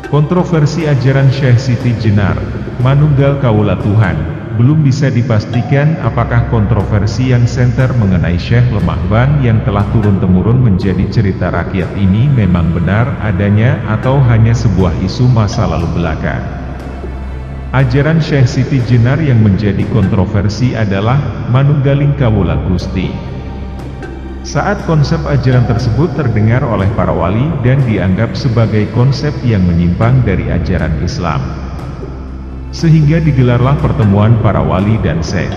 Kontroversi ajaran Syekh Siti Jenar, Manunggal Kaula Tuhan, belum bisa dipastikan apakah kontroversi yang senter mengenai Syekh Lemah Bang yang telah turun-temurun menjadi cerita rakyat ini memang benar adanya atau hanya sebuah isu masa lalu belaka. Ajaran Syekh Siti Jenar yang menjadi kontroversi adalah Manunggaling Kawula Gusti. Saat konsep ajaran tersebut terdengar oleh para wali dan dianggap sebagai konsep yang menyimpang dari ajaran Islam, sehingga digelarlah pertemuan para wali dan syekh.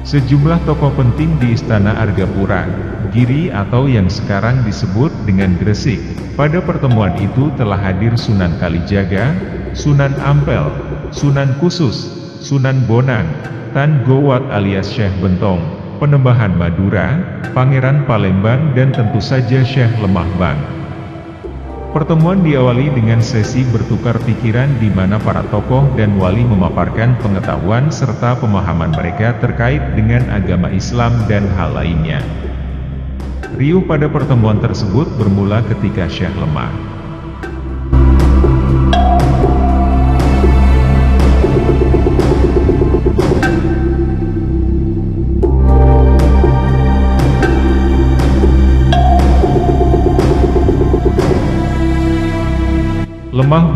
Sejumlah tokoh penting di Istana Argapura, Giri atau yang sekarang disebut dengan Gresik. Pada pertemuan itu telah hadir Sunan Kalijaga, Sunan Ampel, Sunan Khusus, Sunan Bonang, Tan Gowat alias Syekh Bentong, Penembahan Madura, Pangeran Palembang dan tentu saja Syekh Lemah Bang. Pertemuan diawali dengan sesi bertukar pikiran di mana para tokoh dan wali memaparkan pengetahuan serta pemahaman mereka terkait dengan agama Islam dan hal lainnya. Riuh pada pertemuan tersebut bermula ketika Syekh Lemah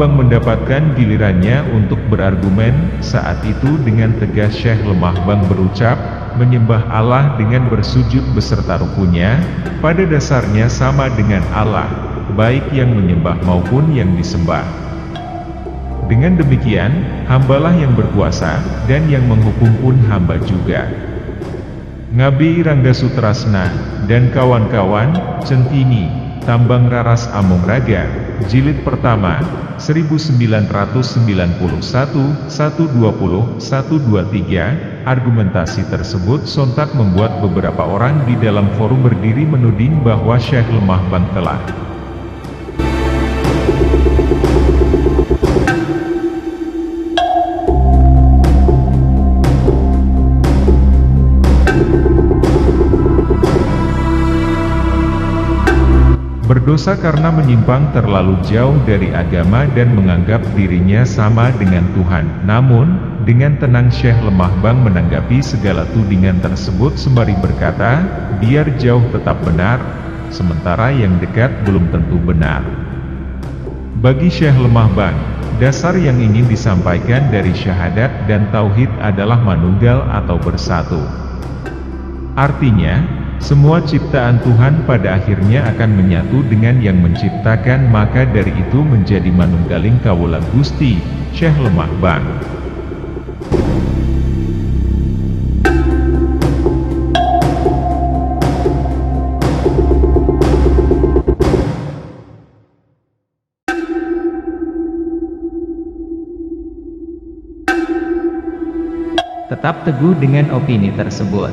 Bang mendapatkan gilirannya untuk berargumen. Saat itu dengan tegas Syekh Lemah Bang berucap, menyembah Allah dengan bersujud beserta rukunya, pada dasarnya sama dengan Allah, baik yang menyembah maupun yang disembah. Dengan demikian, hambalah yang berkuasa, dan yang menghukum pun hamba juga. Ngabi Rangga Sutrasna, dan kawan-kawan, Centini, Tambang Raras Among Raga, Jilid pertama, 1991, 120, 123, argumentasi tersebut sontak membuat beberapa orang di dalam forum berdiri menuding bahwa Syekh Lemah Bang telah berdosa karena menyimpang terlalu jauh dari agama dan menganggap dirinya sama dengan Tuhan. Namun, dengan tenang Syekh Lemah Bang menanggapi segala tudingan tersebut sembari berkata, biar jauh tetap benar, sementara yang dekat belum tentu benar. Bagi Syekh Lemah Bang, dasar yang ingin disampaikan dari syahadat dan tauhid adalah manunggal atau bersatu. Artinya, semua ciptaan Tuhan pada akhirnya akan menyatu dengan yang menciptakan, maka dari itu menjadi Manunggaling Kawula Gusti, Syekh Lemah Bang. Tetap teguh dengan opini tersebut.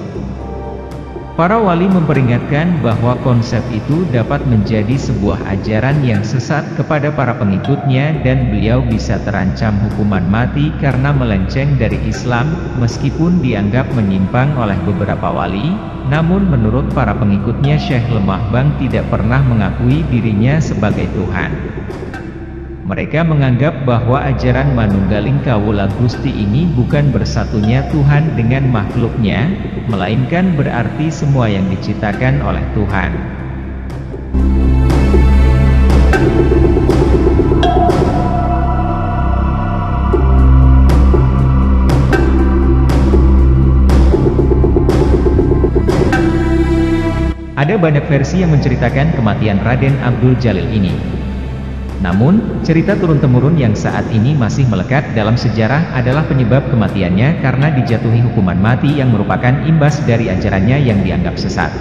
Para wali memperingatkan bahwa konsep itu dapat menjadi sebuah ajaran yang sesat kepada para pengikutnya dan beliau bisa terancam hukuman mati karena melenceng dari Islam, meskipun dianggap menyimpang oleh beberapa wali. Namun menurut para pengikutnya, Syekh Lemah Bang tidak pernah mengakui dirinya sebagai Tuhan. Mereka menganggap bahwa ajaran Manunggaling Kawula Gusti ini bukan bersatunya Tuhan dengan makhluknya, melainkan berarti semua yang diciptakan oleh Tuhan. Ada banyak versi yang menceritakan kematian Raden Abdul Jalil ini. Namun, cerita turun-temurun yang saat ini masih melekat dalam sejarah adalah penyebab kematiannya karena dijatuhi hukuman mati yang merupakan imbas dari ajarannya yang dianggap sesat.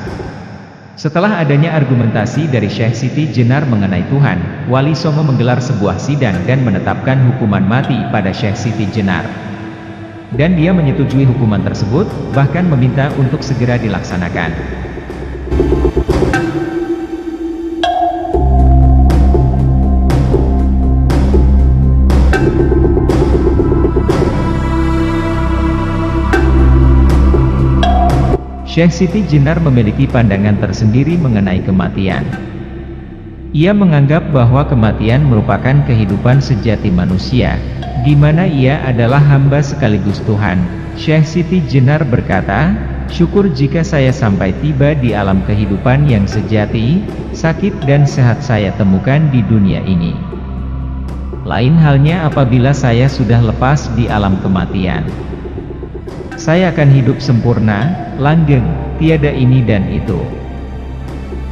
Setelah adanya argumentasi dari Syekh Siti Jenar mengenai Tuhan, Wali Songo menggelar sebuah sidang dan menetapkan hukuman mati pada Syekh Siti Jenar. Dan dia menyetujui hukuman tersebut, bahkan meminta untuk segera dilaksanakan. Syekh Siti Jenar memiliki pandangan tersendiri mengenai kematian. Ia menganggap bahwa kematian merupakan kehidupan sejati manusia, di mana ia adalah hamba sekaligus Tuhan. Syekh Siti Jenar berkata, "Syukur jika saya sampai tiba di alam kehidupan yang sejati, sakit dan sehat saya temukan di dunia ini. Lain halnya apabila saya sudah lepas di alam kematian. Saya akan hidup sempurna, langgeng, tiada ini dan itu."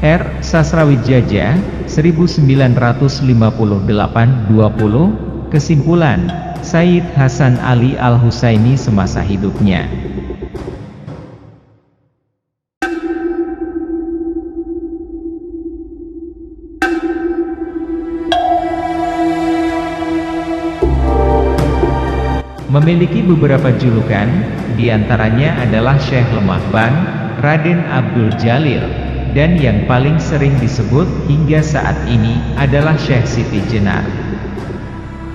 R. Sasrawijaya, 1958-20. Kesimpulan, Sayyid Hasan Ali Al-Husaini semasa hidupnya. Memiliki beberapa julukan, diantaranya adalah Syekh Lemah Ban, Raden Abdul Jalil, dan yang paling sering disebut hingga saat ini adalah Syekh Siti Jenar.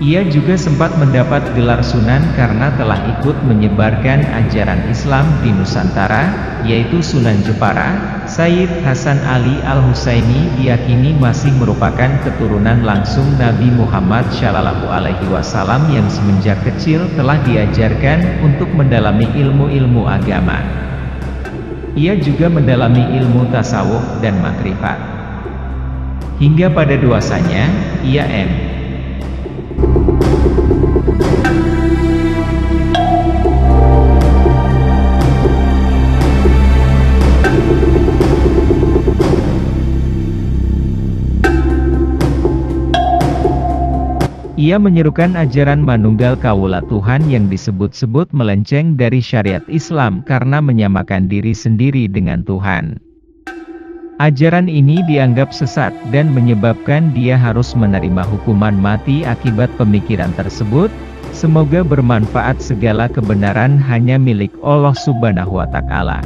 Ia juga sempat mendapat gelar Sunan karena telah ikut menyebarkan ajaran Islam di Nusantara, yaitu Sunan Jepara. Sayyid Hasan Ali Al-Husaini diyakini masih merupakan keturunan langsung Nabi Muhammad SAW yang semenjak kecil telah diajarkan untuk mendalami ilmu-ilmu agama. Ia juga mendalami ilmu tasawuf dan makrifat. Hingga pada dewasanya, ia Ia menyerukan ajaran manunggal kawula Tuhan yang disebut-sebut melenceng dari syariat Islam karena menyamakan diri sendiri dengan Tuhan. Ajaran ini dianggap sesat dan menyebabkan dia harus menerima hukuman mati akibat pemikiran tersebut. Semoga bermanfaat. Segala kebenaran hanya milik Allah Subhanahu wa Ta'ala.